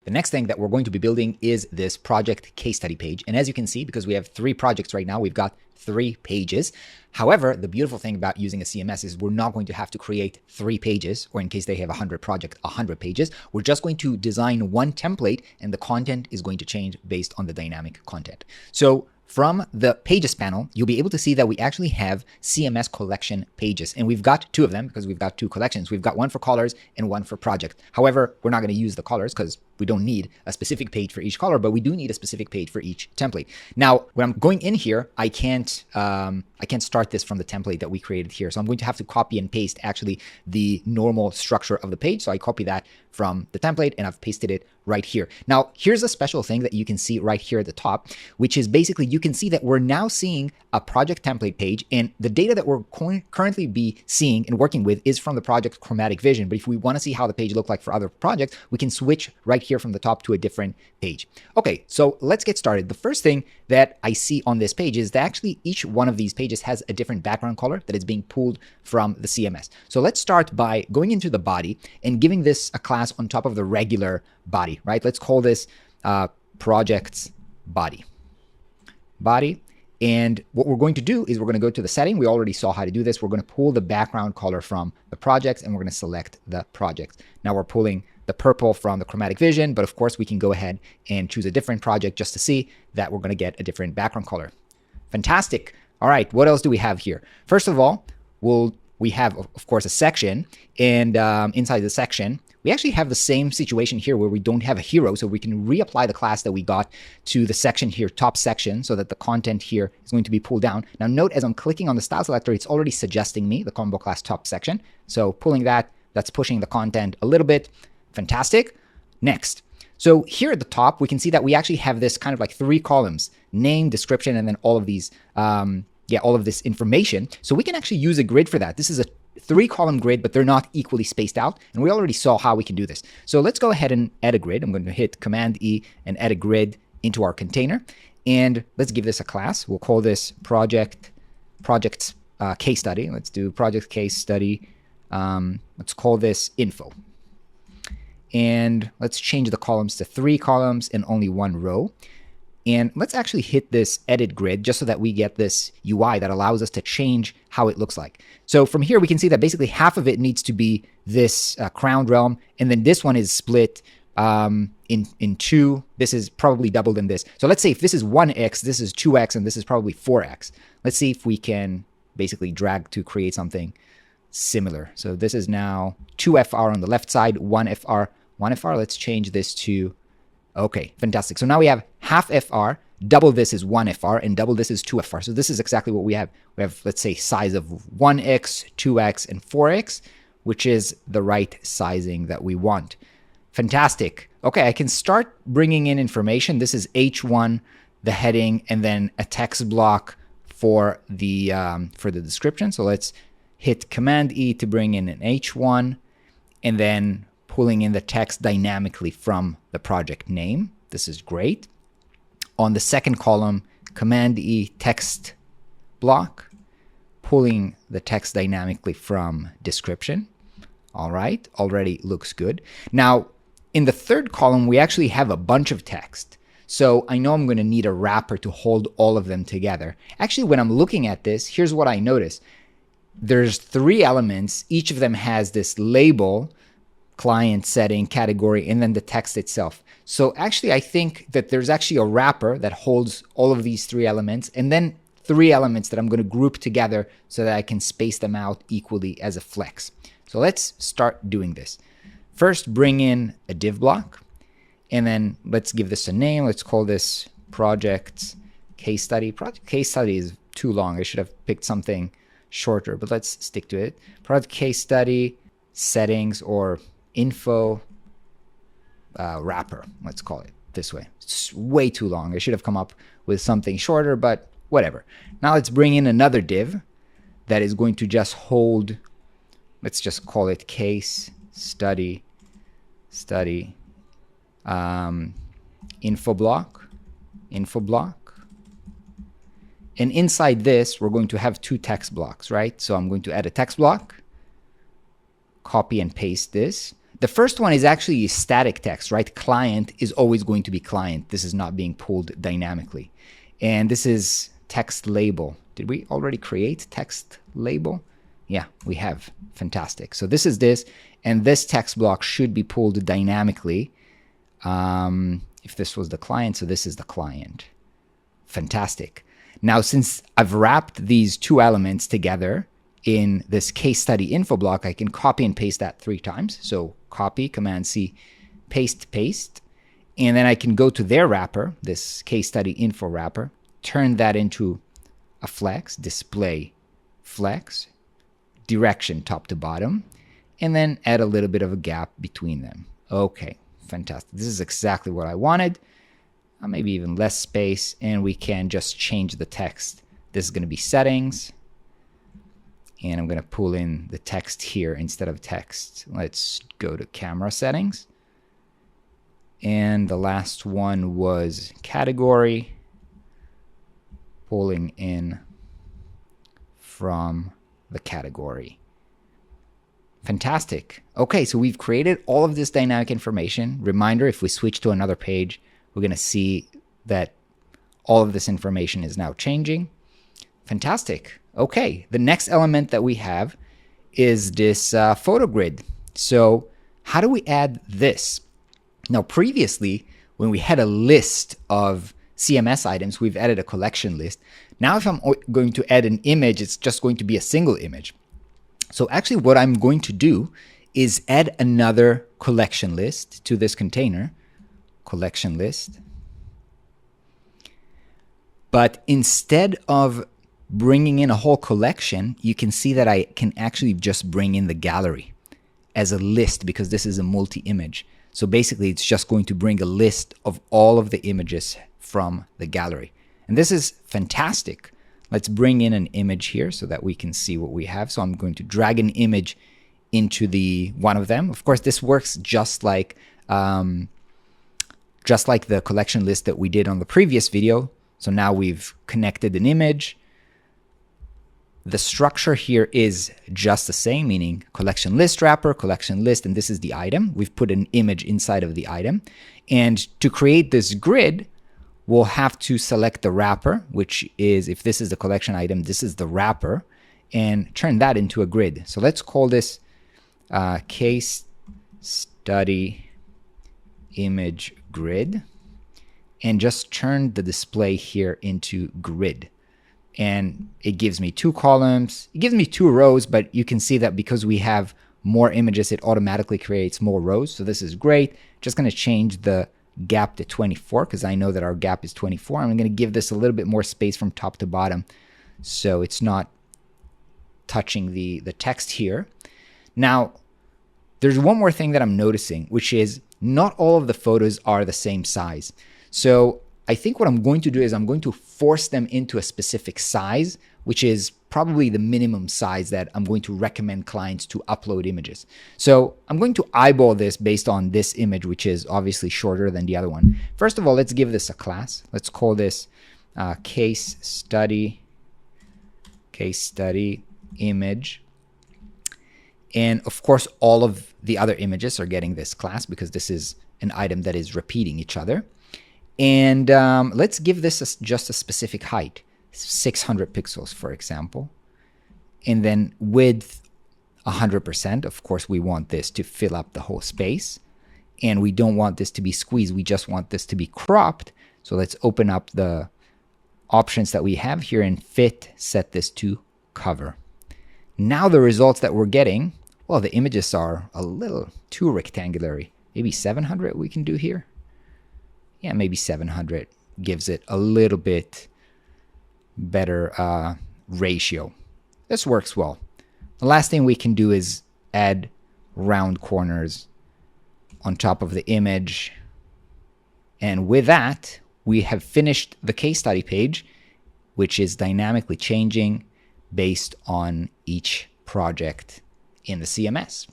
The next thing that we're going to be building is this project case study page. And as you can see, because we have 3 projects right now, we've got 3 pages. However, the beautiful thing about using a CMS is we're not going to have to create 3 pages, or in case they have 100 projects, 100 pages. We're just going to design one template, and the content is going to change based on the dynamic content. So from the pages panel, you'll be able to see that we actually have CMS collection pages, and we've got 2 of them because we've got 2 collections. We've got one for colors and one for project. However, we're not going to use the colors because we don't need a specific page for each color, but we do need a specific page for each template. Now, when I'm going in here, I can't start this from the template that we created here. So I'm going to have to copy and paste actually the normal structure of the page. So I copy that from the template and I've pasted it right here. Now, here's a special thing that you can see right here at the top, which is basically you can see that we're now seeing a project template page, and the data that we're currently be seeing and working with is from the project Chromatic Vision. But if we want to see how the page looked like for other projects, we can switch right here from the top to a different page. Okay, so let's get started. The first thing that I see on this page is that actually each one of these pages has a different background color that is being pulled from the CMS. So let's start by going into the body and giving this a class on top of the regular body, right? Let's call this projects body. And what we're going to do is we're going to go to the setting. We already saw how to do this. We're going to pull the background color from the projects, and we're going to select the projects. Now we're pulling the purple from the Chromatic Vision, but of course we can go ahead and choose a different project just to see that we're going to get a different background color. Fantastic. All right, what else do we have here? First of all, we have, of course, a section, and inside the section, we actually have the same situation here where we don't have a hero, so we can reapply the class that we got to the section here, top section, so that the content here is going to be pulled down. Now note, as I'm clicking on the style selector, it's already suggesting me the combo class top section. So pulling that, that's pushing the content a little bit. Fantastic. Next. So here at the top, we can see that we actually have this kind of like 3 columns, name, description, and then all of these, all of this information. So we can actually use a grid for that. This is a 3-column grid, but they're not equally spaced out. And we already saw how we can do this. So let's go ahead and add a grid. I'm going to hit Command E and add a grid into our container. And let's give this a class. We'll call this project case study. Let's do project case study. Let's call this info. And let's change the columns to 3 columns and only 1 row. And let's actually hit this edit grid just so that we get this UI that allows us to change how it looks like. So from here, we can see that basically half of it needs to be this crowned realm. And then this one is split in 2. This is probably double than this. So let's say if this is 1x, this is 2x, and this is probably 4x. Let's see if we can basically drag to create something similar. So this is now 2FR on the left side, 1FR. Let's change this to, okay, fantastic. So now we have half FR, double this is 1FR, and double this is 2FR. So this is exactly what we have. We have, let's say, size of 1x, 2x, and 4x, which is the right sizing that we want. Fantastic. Okay, I can start bringing in information. This is H1, the heading, and then a text block for the description. So let's hit Command E to bring in an H1, and then pulling in the text dynamically from the project name. This is great. On the second column, Command E text block, pulling the text dynamically from description. All right, already looks good. Now, in the third column, we actually have a bunch of text. So I know I'm going to need a wrapper to hold all of them together. Actually, when I'm looking at this, here's what I notice. There's 3 elements. Each of them has this label, client, setting, category, and then the text itself. So actually, I think that there's actually a wrapper that holds all of these 3 elements, and then 3 elements that I'm going to group together so that I can space them out equally as a flex. So let's start doing this. First, bring in a div block, and then let's give this a name. Let's call this project case study. Project case study is too long. I should have picked something shorter, but let's stick to it. Project case study, settings, or info wrapper. Let's call it this way. It's way too long. I should have come up with something shorter, but whatever. Now let's bring in another div that is going to just hold, let's just call it case study info block. And inside this, we're going to have 2 text blocks, right? So I'm going to add a text block, copy and paste this. The first one is actually static text, right? Client is always going to be client. This is not being pulled dynamically. And this is text label. Did we already create text label? Yeah, we have. Fantastic. So this is this, and this text block should be pulled dynamically. If this was the client, so this is the client. Fantastic. Now, since I've wrapped these two elements together in this case study info block, I can copy and paste that 3 times. So copy, Command C, paste, paste. And then I can go to their wrapper, this case study info wrapper, turn that into a flex, display flex, direction top to bottom, and then add a little bit of a gap between them. Okay, fantastic. This is exactly what I wanted. Maybe even less space, and we can just change the text. This is going to be settings, and I'm going to pull in the text here instead of text. Let's go to camera settings. And the last one was category, pulling in from the category. Fantastic. Okay, so we've created all of this dynamic information. Reminder, if we switch to another page, we're going to see that all of this information is now changing. Fantastic. Okay, the next element that we have is this photo grid. So how do we add this? Now, previously, when we had a list of CMS items, we've added a collection list. Now, if I'm going to add an image, it's just going to be a single image. So actually, what I'm going to do is add another collection list to this container. Collection list. But instead of bringing in a whole collection, you can see that I can actually just bring in the gallery as a list because this is a multi-image. So basically, it's just going to bring a list of all of the images from the gallery. And this is fantastic. Let's bring in an image here so that we can see what we have. So I'm going to drag an image into the one of them. Of course, this works just like the collection list that we did on the previous video. So now we've connected an image. The structure here is just the same, meaning collection list wrapper, collection list, and this is the item. We've put an image inside of the item. And to create this grid, we'll have to select the wrapper, which is, if this is the collection item, this is the wrapper, and turn that into a grid. So let's call this case study image grid, and just turn the display here into grid. And it gives me 2 columns. It gives me 2 rows, but you can see that because we have more images, it automatically creates more rows. So this is great. Just going to change the gap to 24 because I know that our gap is 24. I'm going to give this a little bit more space from top to bottom so it's not touching the text here. Now, there's one more thing that I'm noticing, which is not all of the photos are the same size. So I think what I'm going to do is I'm going to force them into a specific size, which is probably the minimum size that I'm going to recommend clients to upload images. So I'm going to eyeball this based on this image, which is obviously shorter than the other one. First of all, let's give this a class. Let's call this case study image. And of course, all of the other images are getting this class because this is an item that is repeating each other. And let's give this just a specific height, 600 pixels, for example. And then width, 100%. Of course, we want this to fill up the whole space. And we don't want this to be squeezed. We just want this to be cropped. So let's open up the options that we have here and fit, set this to cover. Now the results that we're getting, well, the images are a little too rectangular. Maybe 700 we can do here. Yeah, maybe 700 gives it a little bit better ratio. This works well. The last thing we can do is add round corners on top of the image. And with that, we have finished the case study page, which is dynamically changing based on each project in the CMS.